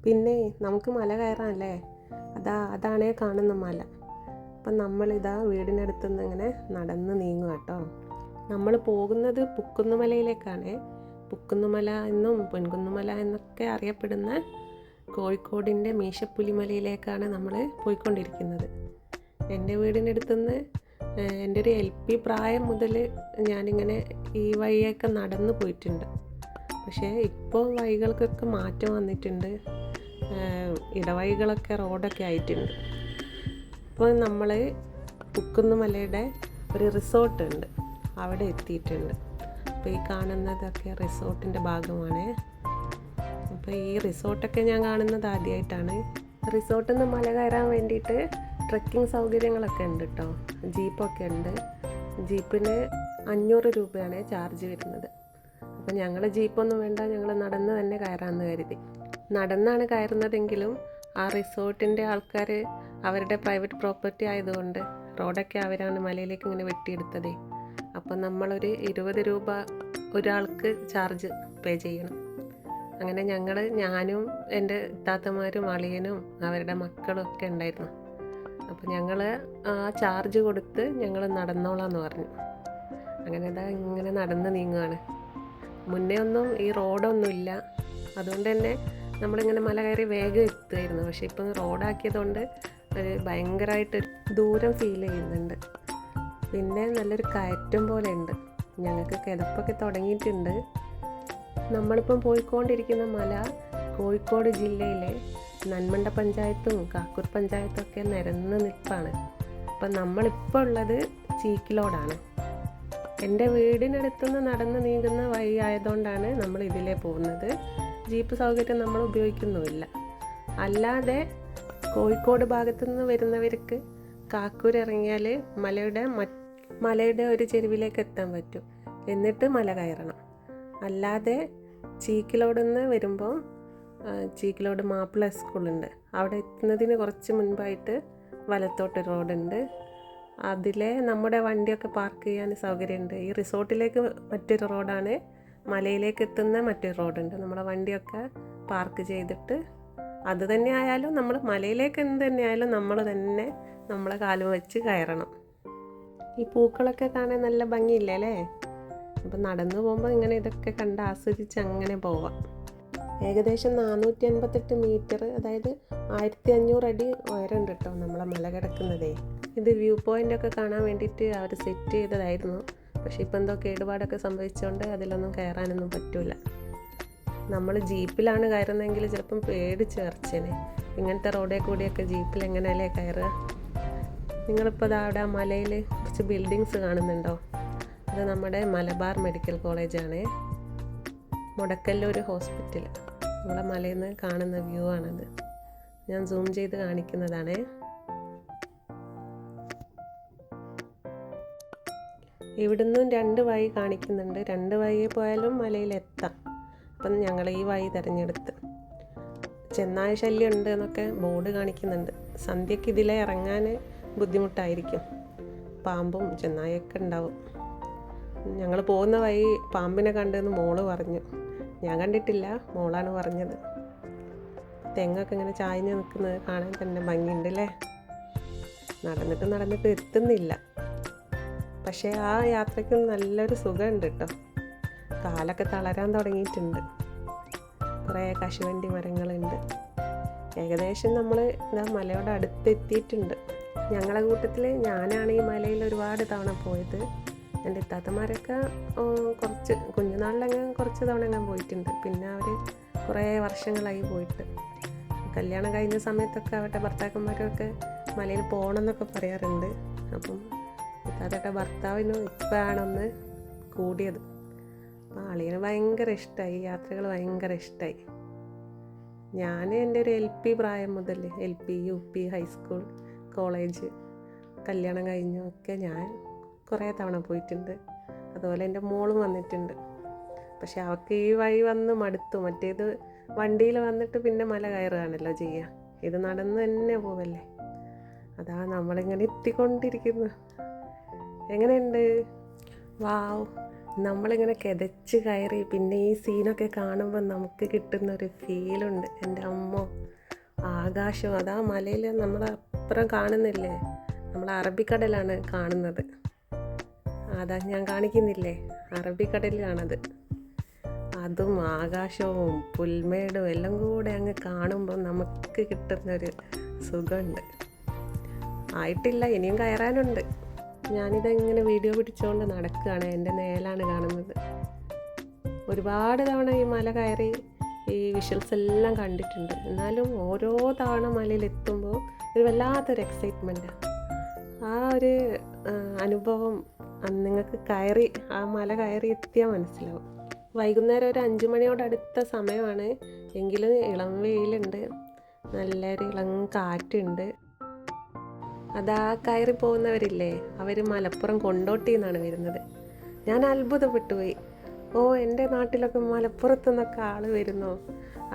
പിന്നെ നമുക്ക് മല കയറാമല്ലേ, അതാണേ കാണുന്ന മല. അപ്പം നമ്മളിതാ വീടിനടുത്ത് നിന്ന് ഇങ്ങനെ നടന്ന് നീങ്ങുക കേട്ടോ. നമ്മൾ പോകുന്നത് പുക്കുന്നുമലയിലേക്കാണ്. പുക്കുന്നുമല എന്നും പൊൻകുന്നുമല എന്നൊക്കെ അറിയപ്പെടുന്ന കോഴിക്കോടിൻ്റെ മീശപ്പുലിമലയിലേക്കാണ് നമ്മൾ പോയിക്കൊണ്ടിരിക്കുന്നത്. എൻ്റെ വീടിനടുത്തുനിന്ന് എൻ്റെ ഒരു LP പ്രായം മുതൽ ഞാനിങ്ങനെ ഈ വഴിയൊക്കെ നടന്നു പോയിട്ടുണ്ട്. പക്ഷേ ഇപ്പോൾ വഴികൾക്കൊക്കെ മാറ്റം വന്നിട്ടുണ്ട്. ഇടവഴികളൊക്കെ റോഡൊക്കെ ആയിട്ടുണ്ട്. ഇപ്പോൾ നമ്മൾ പുക്കുന്നുമലയുടെ ഒരു റിസോർട്ട് ഉണ്ട്, അവിടെ എത്തിയിട്ടുണ്ട്. അപ്പോൾ ഈ കാണുന്നതൊക്കെ റിസോർട്ടിൻ്റെ ഭാഗമാണ്. അപ്പോൾ ഈ റിസോർട്ടൊക്കെ ഞാൻ കാണുന്നത് ആദ്യമായിട്ടാണ്. റിസോർട്ടിൽ നിന്ന് മല കയറാൻ വേണ്ടിയിട്ട് ട്രെക്കിംഗ് സൗകര്യങ്ങളൊക്കെ ഉണ്ട് കേട്ടോ. ജീപ്പൊക്കെ ഉണ്ട്. ജീപ്പിന് 500 രൂപയാണ് ചാർജ് വരുന്നത്. അപ്പോൾ ഞങ്ങൾ ജീപ്പൊന്നും വേണ്ട, ഞങ്ങൾ നടന്ന് തന്നെ കയറാമെന്ന് കരുതി. നടന്നാണ് കയറുന്നതെങ്കിലും ആ റിസോർട്ടിൻ്റെ ആൾക്കാർ അവരുടെ പ്രൈവറ്റ് പ്രോപ്പർട്ടി ആയതുകൊണ്ട് റോഡൊക്കെ അവരാണ് മലയിലേക്ക് ഇങ്ങനെ വെട്ടിയെടുത്തതേ. അപ്പം നമ്മളൊരു 20 രൂപ ഒരാൾക്ക് ചാർജ് പേ ചെയ്യണം. അങ്ങനെ ഞാനും എൻ്റെ താത്തമാരും അളിയനും അവരുടെ മക്കളും ഒക്കെ ഉണ്ടായിരുന്നു. അപ്പോൾ ഞങ്ങൾ ആ ചാർജ് കൊടുത്ത് ഞങ്ങൾ നടന്നോളാന്ന് പറഞ്ഞു. അങ്ങനെ ഇങ്ങനെ നടന്ന് നീങ്ങുകയാണ്. മുന്നേ ഒന്നും ഈ റോഡൊന്നുമില്ല, അതുകൊണ്ട് തന്നെ നമ്മളിങ്ങനെ മല കയറി വേഗം എത്തുമായിരുന്നു. പക്ഷേ ഇപ്പം റോഡാക്കിയതുകൊണ്ട് ഒരു ഭയങ്കരമായിട്ട് ദൂരം ഫീൽ ചെയ്യുന്നുണ്ട്. പിന്നെ നല്ലൊരു കയറ്റം പോലെ ഉണ്ട്. ഞങ്ങൾക്ക് കിതപ്പൊക്കെ തുടങ്ങിയിട്ടുണ്ട്. നമ്മളിപ്പം പോയിക്കൊണ്ടിരിക്കുന്ന മല കോഴിക്കോട് ജില്ലയിലെ നന്മണ്ട പഞ്ചായത്തും കാക്കൂർ പഞ്ചായത്തും ഒക്കെ നിരന്ന് നിൽപ്പാണ്. അപ്പം നമ്മളിപ്പോൾ ഉള്ളത് ചീക്കിലോടാണ്. എൻ്റെ വീടിനടുത്തുനിന്ന് നടന്ന് നീങ്ങുന്ന വഴി ആയതുകൊണ്ടാണ് നമ്മൾ ഇതിലേ പോകുന്നത്. ജീപ്പ് സൗകര്യം നമ്മൾ ഉപയോഗിക്കുന്നുമില്ല. അല്ലാതെ കോഴിക്കോട് ഭാഗത്തു നിന്ന് വരുന്നവർക്ക് കാക്കൂർ ഇറങ്ങിയാൽ മലയുടെ ഒരു ചെരുവിലേക്ക് എത്താൻ പറ്റും. എന്നിട്ട് മല കയറണം. അല്ലാതെ ചീക്കിലോട് നിന്ന് വരുമ്പോൾ ചീക്കിലോട് മാപ്പിള സ്കൂളുണ്ട്, അവിടെ എത്തുന്നതിന് കുറച്ച് മുൻപായിട്ട് വലത്തോട്ട് റോഡുണ്ട്. അതിലെ നമ്മുടെ വണ്ടിയൊക്കെ പാർക്ക് ചെയ്യാൻ സൗകര്യമുണ്ട്. ഈ റിസോർട്ടിലേക്ക് മറ്റൊരു റോഡാണ്, മലയിലേക്ക് എത്തുന്ന മറ്റൊരു റോഡുണ്ട്. നമ്മളെ വണ്ടിയൊക്കെ പാർക്ക് ചെയ്തിട്ട് അത് തന്നെ ആയാലും നമ്മൾ മലയിലേക്ക് എന്ത് തന്നെ ആയാലും നമ്മൾ തന്നെ നമ്മളെ കാലും വെച്ച് കയറണം. ഈ പൂക്കളൊക്കെ കാണാൻ നല്ല ഭംഗിയില്ലേ അല്ലേ? അപ്പം നടന്നു പോകുമ്പോൾ ഇങ്ങനെ ഇതൊക്കെ കണ്ട് ആസ്വദിച്ച് അങ്ങനെ പോവാം. ഏകദേശം 458 മീറ്റർ, അതായത് 1500 അടി ഉയരമുണ്ട് കേട്ടോ നമ്മളെ മല കിടക്കുന്നതേ. ഇത് വ്യൂ പോയിൻ്റൊക്കെ കാണാൻ വേണ്ടിയിട്ട് അവർ സെറ്റ് ചെയ്തതായിരുന്നു. പക്ഷേ ഇപ്പം എന്തോ കേടുപാടൊക്കെ സംഭവിച്ചുകൊണ്ട് അതിലൊന്നും കയറാനൊന്നും പറ്റില്ല. നമ്മൾ ജീപ്പിലാണ് കയറുന്നതെങ്കിൽ ചിലപ്പം പേടിച്ച് ഇറച്ചേനെ. ഇങ്ങനത്തെ റോഡിൽ കൂടിയൊക്കെ ജീപ്പിൽ എങ്ങനെയല്ലേ കയറുക? നിങ്ങളിപ്പോൾ അവിടെ ആ മലയിൽ കുറച്ച് ബിൽഡിങ്സ് കാണുന്നുണ്ടോ? അത് നമ്മുടെ മലബാർ മെഡിക്കൽ കോളേജാണ്. മുടക്കല്ലൂർ ഹോസ്പിറ്റൽ. നമ്മളെ മലയിൽ നിന്ന് കാണുന്ന വ്യൂ ആണത്. ഞാൻ സൂം ചെയ്ത് കാണിക്കുന്നതാണ്. ഇവിടുന്നും 2 വഴി കാണിക്കുന്നുണ്ട്. 2 വഴിയെ പോയാലും മലയിലെത്താം. അപ്പം ഞങ്ങൾ ഈ വഴി തിരഞ്ഞെടുത്ത്. ചെന്നായ ശല്യം ഉണ്ട് എന്നൊക്കെ ബോർഡ് കാണിക്കുന്നുണ്ട്. സന്ധ്യയ്ക്ക് ഇതിലെ ഇറങ്ങാൻ ബുദ്ധിമുട്ടായിരിക്കും. പാമ്പും ചെന്നായൊക്കെ ഉണ്ടാവും. ഞങ്ങൾ പോകുന്ന വഴി പാമ്പിനെ കണ്ടെന്ന് മോള് പറഞ്ഞു. ഞാൻ കണ്ടിട്ടില്ല, മോളാണ് പറഞ്ഞത്. തെങ്ങൊക്കെ ഇങ്ങനെ ചായഞ്ഞ് നിൽക്കുന്നത് കാണാൻ തന്നെ ഭംഗിയുണ്ട് അല്ലേ? നടന്നിട്ട് എത്തുന്നില്ല. പക്ഷേ ആ യാത്രയ്ക്ക് നല്ലൊരു സുഖമുണ്ട് കേട്ടോ. കാലൊക്കെ തളരാൻ തുടങ്ങിയിട്ടുണ്ട്. കുറേ കശുവണ്ടി മരങ്ങളുണ്ട്. ഏകദേശം നമ്മൾ മലയോട് അടുത്തെത്തിയിട്ടുണ്ട്. ഞങ്ങളെ കൂട്ടത്തിൽ ഞാനാണ് ഈ മലയിൽ ഒരുപാട് തവണ പോയത്. എൻ്റെ ഇത്താത്തമാരൊക്കെ കുറച്ച് കുഞ്ഞുനാളിലങ്ങനെ കുറച്ച് തവണ ഞാൻ പോയിട്ടുണ്ട്. പിന്നെ അവർ കുറേ വർഷങ്ങളായി പോയിട്ട്. കല്യാണം കഴിഞ്ഞ സമയത്തൊക്കെ അവരുടെ ഭർത്താക്കന്മാരൊക്കെ മലയിൽ പോകണമെന്നൊക്കെ പറയാറുണ്ട്. അപ്പം ഇത്താത്തയുടെ ഭർത്താവിനും ഇപ്പോഴാണൊന്ന് കൂടിയത്. അപ്പോൾ അളിയന് ഭയങ്കര ഇഷ്ടമായി, യാത്രകൾ ഭയങ്കര ഇഷ്ടമായി. ഞാൻ എൻ്റെ ഒരു LP പ്രായം മുതൽ LP, UP, ഹൈസ്കൂൾ, കോളേജ്, കല്യാണം കഴിഞ്ഞൊക്കെ ഞാൻ കുറേ തവണ പോയിട്ടുണ്ട്. അതുപോലെ എൻ്റെ മോളും വന്നിട്ടുണ്ട്. പക്ഷെ അവൾക്ക് ഈ വഴി വന്ന് മടുത്തു. മറ്റേത് വണ്ടിയിൽ വന്നിട്ട് പിന്നെ മല കയറുകയാണല്ലോ ചെയ്യുക. ഇത് നടന്ന് തന്നെ പോവല്ലേ. അതാ നമ്മളിങ്ങനെ എത്തിക്കൊണ്ടിരിക്കുന്നു. എങ്ങനെയുണ്ട്? വാവ്! നമ്മളിങ്ങനെ കിതച്ച് കയറി പിന്നെ ഈ സീനൊക്കെ കാണുമ്പോൾ നമുക്ക് കിട്ടുന്നൊരു ഫീലുണ്ട്. എൻ്റെ അമ്മോ, ആകാശം അതാ മലയിൽ നമ്മൾ അപ്പുറം കാണുന്നില്ലേ, നമ്മൾ അറബിക്കടലാണ് കാണുന്നത്. അതാ ഞാൻ കാണിക്കുന്നില്ലേ, അറബിക്കടലാണത്. അതും ആകാശവും പുൽമേടും എല്ലാം കൂടെ അങ്ങ് കാണുമ്പോൾ നമുക്ക് കിട്ടുന്നൊരു സുഖമുണ്ട്. ആയിട്ടില്ല, ഇനിയും കയറാനുണ്ട്. ഞാനിതെങ്ങനെ വീഡിയോ പിടിച്ചുകൊണ്ട് നടക്കുകയാണ്. എൻ്റെ നേലാണ് കാണുന്നത്. ഒരുപാട് തവണ ഈ മല കയറി ഈ വിഷ്വൽസ് എല്ലാം കണ്ടിട്ടുണ്ട്. എന്നാലും ഓരോ തവണ മലയിലെത്തുമ്പോൾ ഒരു വല്ലാത്തൊരു എക്സൈറ്റ്മെൻറ്റാണ്. ആ ഒരു അനുഭവം നിങ്ങൾക്ക് ആ മല കയറി എത്തിയാൽ മനസ്സിലാവും. വൈകുന്നേരം ഒരു 5 മണിയോടടുത്ത സമയമാണ്, എങ്കിലും ഇളം വെയിലുണ്ട്, നല്ലൊരു ഇളം കാറ്റുണ്ട്. അതാ കയറി പോകുന്നവരില്ലേ, അവർ മലപ്പുറം കൊണ്ടോട്ടി നിന്നാണ് വരുന്നത്. ഞാൻ അത്ഭുതപ്പെട്ടു പോയി. എൻ്റെ നാട്ടിലൊക്കെ മലപ്പുറത്തു നിന്നൊക്കെ ആൾ വരുന്നോ?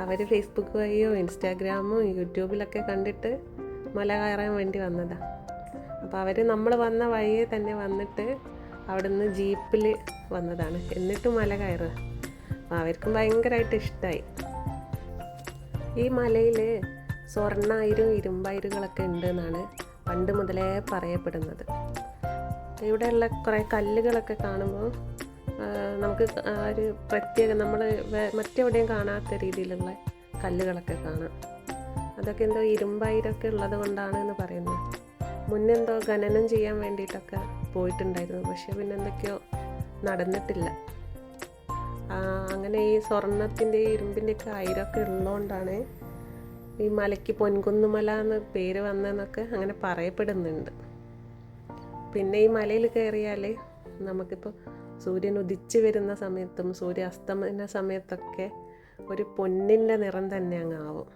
അവർ ഫേസ്ബുക്ക് വഴിയോ ഇൻസ്റ്റാഗ്രാമോ യൂട്യൂബിലൊക്കെ കണ്ടിട്ട് മല കയറാൻ വേണ്ടി വന്നതാണ്. അപ്പോൾ അവർ നമ്മൾ വന്ന വഴിയെ തന്നെ വന്നിട്ട് അവിടെ നിന്ന് ജീപ്പിൽ വന്നതാണ്, എന്നിട്ട് മല കയറുക. അപ്പോൾ അവർക്കും ഭയങ്കരമായിട്ട് ഇഷ്ടമായി. ഈ മലയിൽ സ്വർണ്ണായിരും ഇരുമ്പായിരുകളൊക്കെ ഉണ്ടെന്നാണ് പണ്ട് മുതലേ പറയപ്പെടുന്നത്. ഇവിടെയുള്ള കുറേ കല്ലുകളൊക്കെ കാണുമ്പോൾ നമുക്ക് ഒരു പ്രത്യേക നമ്മൾ മറ്റെവിടെയും കാണാത്ത രീതിയിലുള്ള കല്ലുകളൊക്കെ കാണാം. അതൊക്കെ എന്തോ ഇരുമ്പായിരൊക്കെ ഉള്ളത് കൊണ്ടാണ് എന്ന് പറയുന്നത്. മുന്നെന്തോ ഖനനം ചെയ്യാൻ വേണ്ടിയിട്ടൊക്കെ പോയിട്ടുണ്ടായിരുന്നു, പക്ഷെ പിന്നെ എന്തൊക്കെയോ നടന്നിട്ടില്ല. അങ്ങനെ ഈ സ്വർണത്തിൻ്റെയും ഇരുമ്പിൻ്റെയൊക്കെ ആയിരമൊക്കെ ഉള്ളതുകൊണ്ടാണ് ഈ മലയ്ക്ക് പൊൻകുന്നുമല എന്ന് പേര് വന്നതെന്നൊക്കെ അങ്ങനെ പറയപ്പെടുന്നുണ്ട്. പിന്നെ ഈ മലയിൽ കയറിയാൽ നമുക്കിപ്പോൾ സൂര്യൻ ഉദിച്ച് വരുന്ന സമയത്തും സൂര്യാസ്തമന സമയത്തൊക്കെ ഒരു പൊന്നിൻ്റെ നിറം തന്നെ അങ്ങ് ആവും.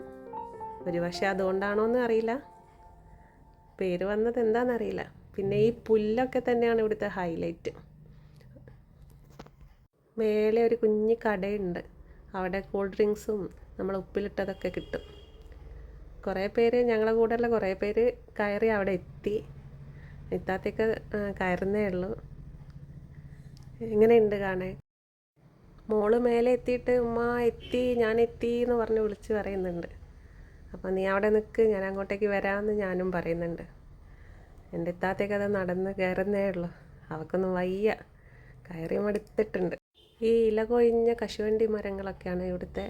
ഒരു പക്ഷേ അതുകൊണ്ടാണോ എന്ന് അറിയില്ല, പേര് വന്നത് എന്താണെന്നറിയില്ല. പിന്നെ ഈ പുല്ലൊക്കെ തന്നെയാണ് ഇവിടുത്തെ ഹൈലൈറ്റ്. മേലെ ഒരു കുഞ്ഞി കടയുണ്ട്, അവിടെ കൂൾ ഡ്രിങ്ക്സും നമ്മൾ ഉപ്പിലിട്ടതൊക്കെ കിട്ടും. കുറേ പേര് ഞങ്ങളെ കൂടെയുള്ള കുറേ പേര് കയറി അവിടെ എത്തി. എത്താത്തേക്ക് കയറുന്നേ ഉള്ളൂ. എങ്ങനെയുണ്ട് കാണാൻ? മോള് മേലെ എത്തിയിട്ട് ഉമ്മ എത്തി, ഞാൻ എത്തി എന്ന് പറഞ്ഞ് വിളിച്ച് പറയുന്നുണ്ട്. അപ്പോൾ നീ അവിടെ നിൽക്ക്, ഞാൻ അങ്ങോട്ടേക്ക് വരാമെന്ന് ഞാനും പറയുന്നുണ്ട്. എൻ്റെ എത്താത്തേക്ക് അത് നടന്ന് കയറുന്നേ ഉള്ളൂ. അവൾക്കൊന്നും വയ്യ, കയറി മടുത്തിട്ടുണ്ട്. ഈ ഇല കൊഴിഞ്ഞ കശുവണ്ടി മരങ്ങളൊക്കെയാണ് ഇവിടുത്തെ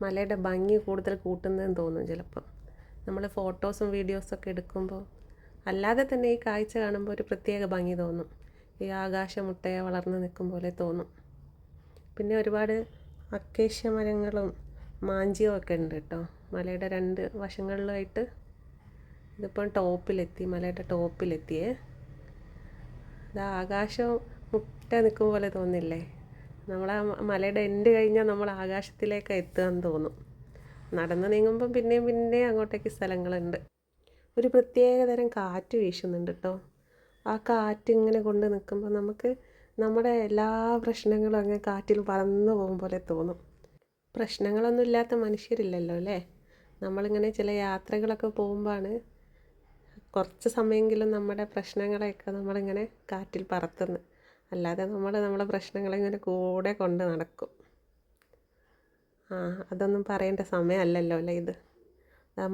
മലയുടെ ഭംഗി കൂടുതൽ കൂട്ടുന്നതെന്ന് തോന്നും ചിലപ്പോൾ. നമ്മൾ ഫോട്ടോസും വീഡിയോസൊക്കെ എടുക്കുമ്പോൾ അല്ലാതെ തന്നെ ഈ കാഴ്ച കാണുമ്പോൾ ഒരു പ്രത്യേക ഭംഗി തോന്നും. ഈ ആകാശമുട്ടയെ വളർന്ന് നിൽക്കും പോലെ തോന്നും. പിന്നെ ഒരുപാട് അക്കേഷ്യ മരങ്ങളും മാഞ്ചിയും ഒക്കെ ഉണ്ട് കേട്ടോ മലയുടെ 2 വശങ്ങളിലായിട്ട്. ഇതിപ്പം ടോപ്പിലെത്തി, മലയുടെ ടോപ്പിലെത്തിയേ. അത് ആകാശം മുട്ട നിൽക്കും പോലെ തോന്നില്ലേ? നമ്മളാ മലയുടെ എൻഡ് കഴിഞ്ഞാൽ നമ്മൾ ആകാശത്തിലേക്ക് എത്തുകയെന്ന് തോന്നും. നടന്ന് നീങ്ങുമ്പം പിന്നെയും അങ്ങോട്ടേക്ക് സ്ഥലങ്ങളുണ്ട്. ഒരു പ്രത്യേക തരം കാറ്റ് വീശുന്നുണ്ട് കേട്ടോ. ആ കാറ്റ് ഇങ്ങനെ കൊണ്ട് നിൽക്കുമ്പോൾ നമുക്ക് നമ്മുടെ എല്ലാ പ്രശ്നങ്ങളും അങ്ങനെ കാറ്റിൽ പറന്നു പോകും പോലെ തോന്നും. പ്രശ്നങ്ങളൊന്നും ഇല്ലാത്ത മനുഷ്യരില്ലല്ലോ അല്ലേ? നമ്മളിങ്ങനെ ചില യാത്രകളൊക്കെ പോകുമ്പോഴാണ് കുറച്ച് സമയമെങ്കിലും നമ്മുടെ പ്രശ്നങ്ങളെയൊക്കെ നമ്മളിങ്ങനെ കാറ്റിൽ പറത്തുന്നത്. അല്ലാതെ നമ്മളെ പ്രശ്നങ്ങളിങ്ങനെ കൂടെ കൊണ്ട് നടക്കും. അതൊന്നും പറയേണ്ട സമയമല്ലല്ലോ അല്ലേ ഇത്.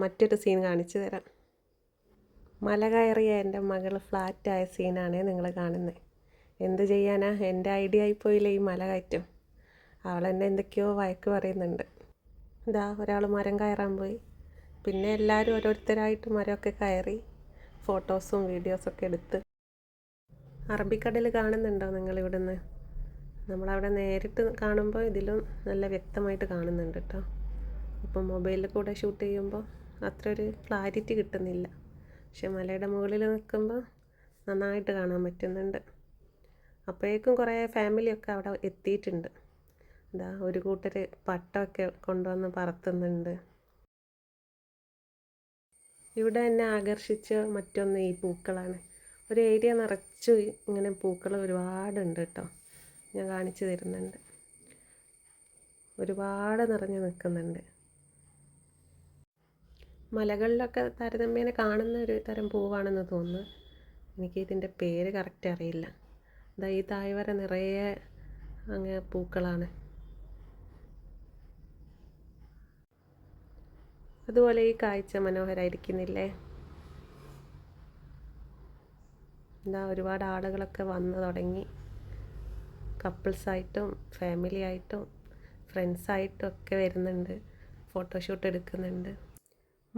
മറ്റൊരു സീൻ കാണിച്ചു തരാം. മല കയറിയ എൻ്റെ മകൾ ഫ്ലാറ്റായ സീനാണ് നിങ്ങൾ കാണുന്നത്. എന്ത് ചെയ്യാനാ, എൻ്റെ ഐഡിയ ആയിപ്പോയില്ലേ ഈ മല കയറ്റം. അവളെന്നെ എന്തൊക്കെയോ വഴക്ക് പറയുന്നുണ്ട്. ഒരാൾ മരം കയറാൻ പോയി. പിന്നെ എല്ലാവരും ഓരോരുത്തരായിട്ട് മരമൊക്കെ കയറി ഫോട്ടോസും വീഡിയോസൊക്കെ എടുത്ത്. അറബിക്കടൽ കാണുന്നുണ്ടോ നിങ്ങളിവിടുന്ന്? നമ്മളവിടെ നേരിട്ട് കാണുമ്പോൾ ഇതിലും നല്ല വ്യക്തമായിട്ട് കാണുന്നുണ്ട് കേട്ടോ. ഇപ്പം മൊബൈലിൽ കൂടെ ഷൂട്ട് ചെയ്യുമ്പോൾ അത്ര ഒരു ക്ലാരിറ്റി കിട്ടുന്നില്ല. പക്ഷെ മലയുടെ മുകളിൽ നിൽക്കുമ്പോൾ നന്നായിട്ട് കാണാൻ പറ്റുന്നുണ്ട്. അപ്പോഴേക്കും കുറേ ഫാമിലിയൊക്കെ അവിടെ എത്തിയിട്ടുണ്ട്. ഒരു കൂട്ടർ പട്ടമൊക്കെ കൊണ്ടുവന്ന് പറത്തുന്നുണ്ട്. ഇവിടെ എന്നെ ആകർഷിച്ച മറ്റൊന്ന് ഈ പൂക്കളാണ്. ഒരു ഏരിയ നിറച്ചു ഇങ്ങനെ പൂക്കൾ ഒരുപാടുണ്ട് കേട്ടോ. ഞാൻ കാണിച്ചു തരുന്നുണ്ട്. ഒരുപാട് നിറഞ്ഞു നിൽക്കുന്നുണ്ട്. മലകളിലൊക്കെ താരതമ്യേന കാണുന്ന ഒരു തരം പൂവാണെന്ന് തോന്നുന്നു. എനിക്ക് ഇതിൻ്റെ പേര് കറക്റ്റ് അറിയില്ല. ഈ താഴ്വര നിറയെ അങ്ങനെ പൂക്കളാണ്. അതുപോലെ ഈ കാഴ്ച മനോഹരമായിരിക്കുന്നില്ലേ? എന്താ ഒരുപാട് ആളുകളൊക്കെ വന്നു തുടങ്ങി. കപ്പിൾസായിട്ടും ഫാമിലി ആയിട്ടും ഫ്രണ്ട്സായിട്ടും ഒക്കെ വരുന്നുണ്ട്, ഫോട്ടോഷൂട്ട് എടുക്കുന്നുണ്ട്.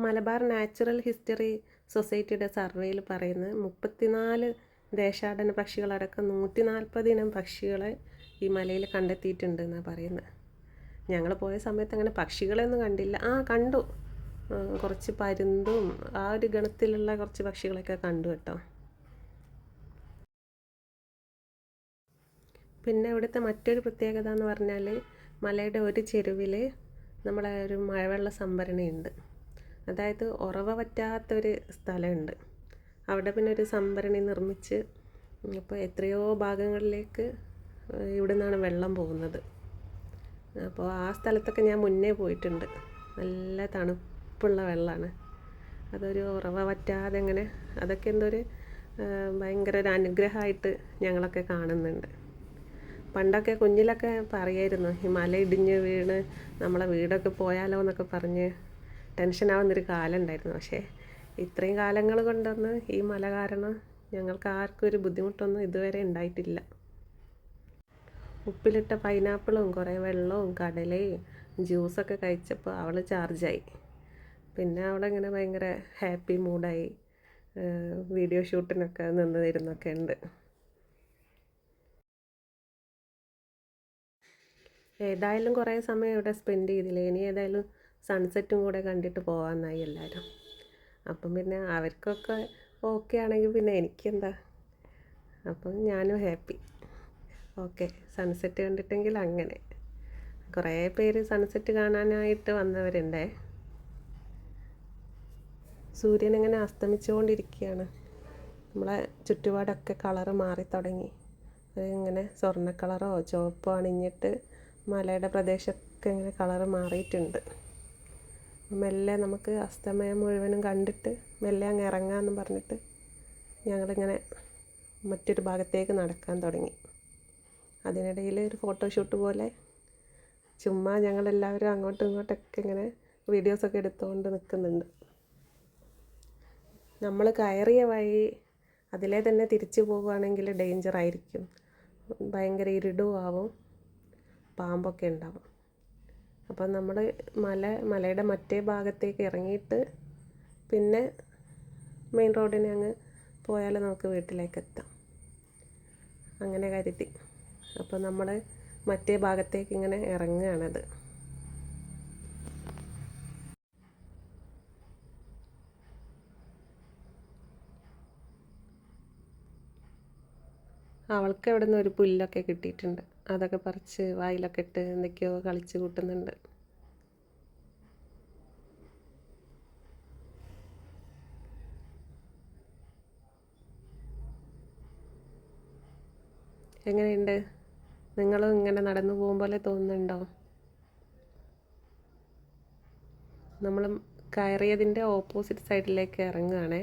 മലബാർ നാച്ചുറൽ ഹിസ്റ്ററി സൊസൈറ്റിയുടെ സർവേയിൽ പറയുന്നത് 34 ദേശാടന പക്ഷികളടക്കം 140 ഇനം പക്ഷികളെ ഈ മലയിൽ കണ്ടെത്തിയിട്ടുണ്ട് എന്നാണ് പറയുന്നത്. ഞങ്ങൾ പോയ സമയത്ത് അങ്ങനെ പക്ഷികളെയൊന്നും കണ്ടില്ല. കണ്ടു, കുറച്ച് പരുന്തും ആ ഒരു ഗണത്തിലുള്ള കുറച്ച് പക്ഷികളൊക്കെ കണ്ടു കേട്ടോ. പിന്നെ ഇവിടുത്തെ മറ്റൊരു പ്രത്യേകത എന്ന് പറഞ്ഞാൽ മലയുടെ ഒരു ചെരുവിൽ നമ്മളെ ഒരു മഴവെള്ള സംഭരണി ഉണ്ട്. അതായത് ഉറവ പറ്റാത്തൊരു സ്ഥലമുണ്ട്. അവിടെ പിന്നെ ഒരു സംഭരണി നിർമ്മിച്ച് അപ്പോൾ എത്രയോ ഭാഗങ്ങളിലേക്ക് ഇവിടെ നിന്നാണ് വെള്ളം പോകുന്നത്. അപ്പോൾ ആ സ്ഥലത്തൊക്കെ ഞാൻ മുന്നേ പോയിട്ടുണ്ട്. നല്ല തണുപ്പുള്ള വെള്ളമാണ്. അതൊരു ഉറവ പറ്റാതെ അങ്ങനെ അതൊക്കെ എന്തോ ഒരു ഭയങ്കര ഒരു അനുഗ്രഹമായിട്ട് ഞങ്ങളൊക്കെ കാണുന്നുണ്ട്. പണ്ടൊക്കെ കുഞ്ഞിലൊക്കെ പറയായിരുന്നു ഈ മല ഇടിഞ്ഞ് വീണ് നമ്മളെ വീടൊക്കെ പോയാലോ എന്നൊക്കെ പറഞ്ഞ് ടെൻഷനാവുന്നൊരു കാലം ഉണ്ടായിരുന്നു. പക്ഷേ ഇത്രയും കാലങ്ങൾ കൊണ്ടൊന്നും ഈ മല കാരണം ഞങ്ങൾക്ക് ആർക്കും ഒരു ബുദ്ധിമുട്ടൊന്നും ഇതുവരെ ഉണ്ടായിട്ടില്ല. ഉപ്പിലിട്ട പൈനാപ്പിളും കുറേ വെള്ളവും കടലയും ജ്യൂസൊക്കെ കഴിച്ചപ്പോൾ അവൾ ചാർജായി. പിന്നെ അവളിങ്ങനെ ഭയങ്കര ഹാപ്പി മൂഡായി. വീഡിയോ ഷൂട്ടിനൊക്കെ നിന്ന് തരുന്നൊക്കെ ഉണ്ട്. ഏതായാലും കുറേ സമയം ഇവിടെ സ്പെൻഡ് ചെയ്തില്ലേ, ഇനി ഏതായാലും സൺസെറ്റും കൂടെ കണ്ടിട്ട് പോകാമെന്നായി എല്ലാവരും. അപ്പം പിന്നെ അവർക്കൊക്കെ ഓക്കെ ആണെങ്കിൽ പിന്നെ എനിക്കെന്താ, അപ്പം ഞാനും ഹാപ്പി. ഓക്കെ, സൺസെറ്റ് കണ്ടിട്ടെങ്കിൽ അങ്ങനെ. കുറേ പേര് സൺസെറ്റ് കാണാനായിട്ട് വന്നവരുണ്ടേ. സൂര്യൻ ഇങ്ങനെ അസ്തമിച്ചുകൊണ്ടിരിക്കുകയാണ്. നമ്മളെ ചുറ്റുപാടൊക്കെ കളറ് മാറി തുടങ്ങി. അതിങ്ങനെ സ്വർണ്ണ കളറോ ചുവപ്പോ അണിഞ്ഞിട്ട് മലയുടെ പ്രദേശമൊക്കെ ഇങ്ങനെ കളറ് മാറിയിട്ടുണ്ട്. മെല്ലെ നമുക്ക് അസ്തമയം മുഴുവനും കണ്ടിട്ട് മെല്ലെ അങ്ങ് ഇറങ്ങാമെന്ന് പറഞ്ഞിട്ട് ഞങ്ങളിങ്ങനെ മറ്റൊരു ഭാഗത്തേക്ക് നടക്കാൻ തുടങ്ങി. അതിനിടയിൽ ഒരു ഫോട്ടോഷൂട്ട് പോലെ ചുമ്മാ ഞങ്ങളെല്ലാവരും അങ്ങോട്ടും ഇങ്ങോട്ടൊക്കെ ഇങ്ങനെ വീഡിയോസൊക്കെ എടുത്തുകൊണ്ട് നിൽക്കുന്നുണ്ട്. നമ്മൾ കയറിയ വഴി അതിലെ തന്നെ തിരിച്ചു പോകുകയാണെങ്കിൽ ഡേഞ്ചറായിരിക്കും. ഭയങ്കര ഇരുടും ആവും, പാമ്പൊക്കെ ഉണ്ടാവും. അപ്പം നമ്മൾ മലയുടെ മറ്റേ ഭാഗത്തേക്ക് ഇറങ്ങിയിട്ട് പിന്നെ മെയിൻ റോഡിന് അങ്ങ് പോയാൽ നമുക്ക് വീട്ടിലേക്ക് എത്താം, അങ്ങനെ കരുതി. അപ്പോൾ നമ്മൾ മറ്റേ ഭാഗത്തേക്ക് ഇങ്ങനെ ഇറങ്ങുകയാണത്. അവൾക്ക് അവിടെ നിന്ന് ഒരു പുല്ലൊക്കെ കിട്ടിയിട്ടുണ്ട്. അതൊക്കെ പറിച്ച് വായിലൊക്കെ ഇട്ട് എന്തൊക്കെയോ കളിച്ച് കൂട്ടുന്നുണ്ട്. എങ്ങനെയുണ്ട്? നിങ്ങളും ഇങ്ങനെ നടന്നു പോകും പോലെ തോന്നുന്നുണ്ടോ? നമ്മൾ കയറിയതിൻ്റെ ഓപ്പോസിറ്റ് സൈഡിലേക്ക് ഇറങ്ങുകയാണേ.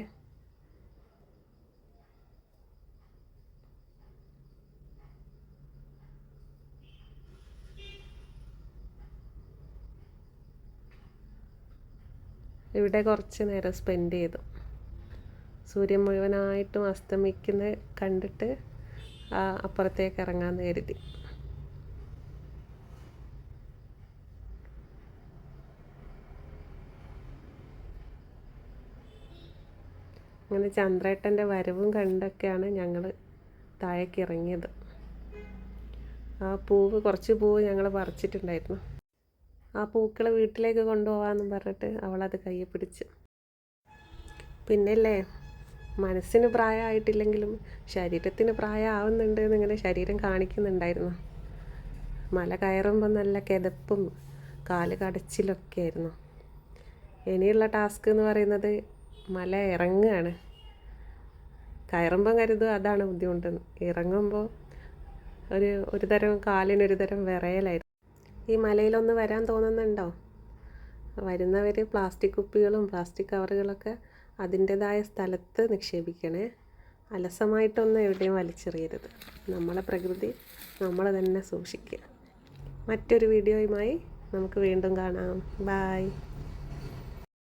ഇവിടെ കുറച്ച് നേരം സ്പെൻഡ് ചെയ്തു. സൂര്യൻ മുഴുവനായിട്ടും അസ്തമിക്കുന്നത് കണ്ടിട്ട് അപ്പുറത്തേക്ക് ഇറങ്ങാമെന്ന് കരുതി. അങ്ങനെ ചന്ദ്രേട്ടൻ്റെ വരവും കണ്ടൊക്കെയാണ് ഞങ്ങൾ താഴേക്ക് ഇറങ്ങിയത്. കുറച്ച് പൂവ് ഞങ്ങൾ പറിച്ചിട്ടുണ്ടായിരുന്നു. ആ പൂക്കൾ വീട്ടിലേക്ക് കൊണ്ടുപോകാമെന്നും പറഞ്ഞിട്ട് അവളത് കയ്യിൽ പിടിച്ച്. പിന്നല്ലേ, മനസ്സിന് പ്രായമായിട്ടില്ലെങ്കിലും ശരീരത്തിന് പ്രായമാവുന്നുണ്ട് എന്നിങ്ങനെ ശരീരം കാണിക്കുന്നുണ്ടായിരുന്നു. മല കയറുമ്പോൾ നല്ല കിതപ്പും കാല് കടച്ചിലൊക്കെ ആയിരുന്നു. ഇനിയുള്ള ടാസ്ക് എന്ന് പറയുന്നത് മല ഇറങ്ങുകയാണ്. കയറുമ്പം കരുതും അതാണ് ബുദ്ധിമുട്ടെന്ന്. ഇറങ്ങുമ്പോൾ ഒരു തരം കാലിനൊരു തരം വിറയലായിരുന്നു. ഈ മലയിലൊന്ന് വരാൻ തോന്നുന്നുണ്ടോ? വരുന്നവർ പ്ലാസ്റ്റിക് കുപ്പികളും പ്ലാസ്റ്റിക് കവറുകളൊക്കെ അതിൻ്റേതായ സ്ഥലത്ത് നിക്ഷേപിക്കണേ. അലസമായിട്ടൊന്നും എവിടെയും വലിച്ചെറിയരുത്. നമ്മളെ പ്രകൃതി നമ്മൾ തന്നെ സൂക്ഷിക്കുക. മറ്റൊരു വീഡിയോയുമായി നമുക്ക് വീണ്ടും കാണാം. ബായ്.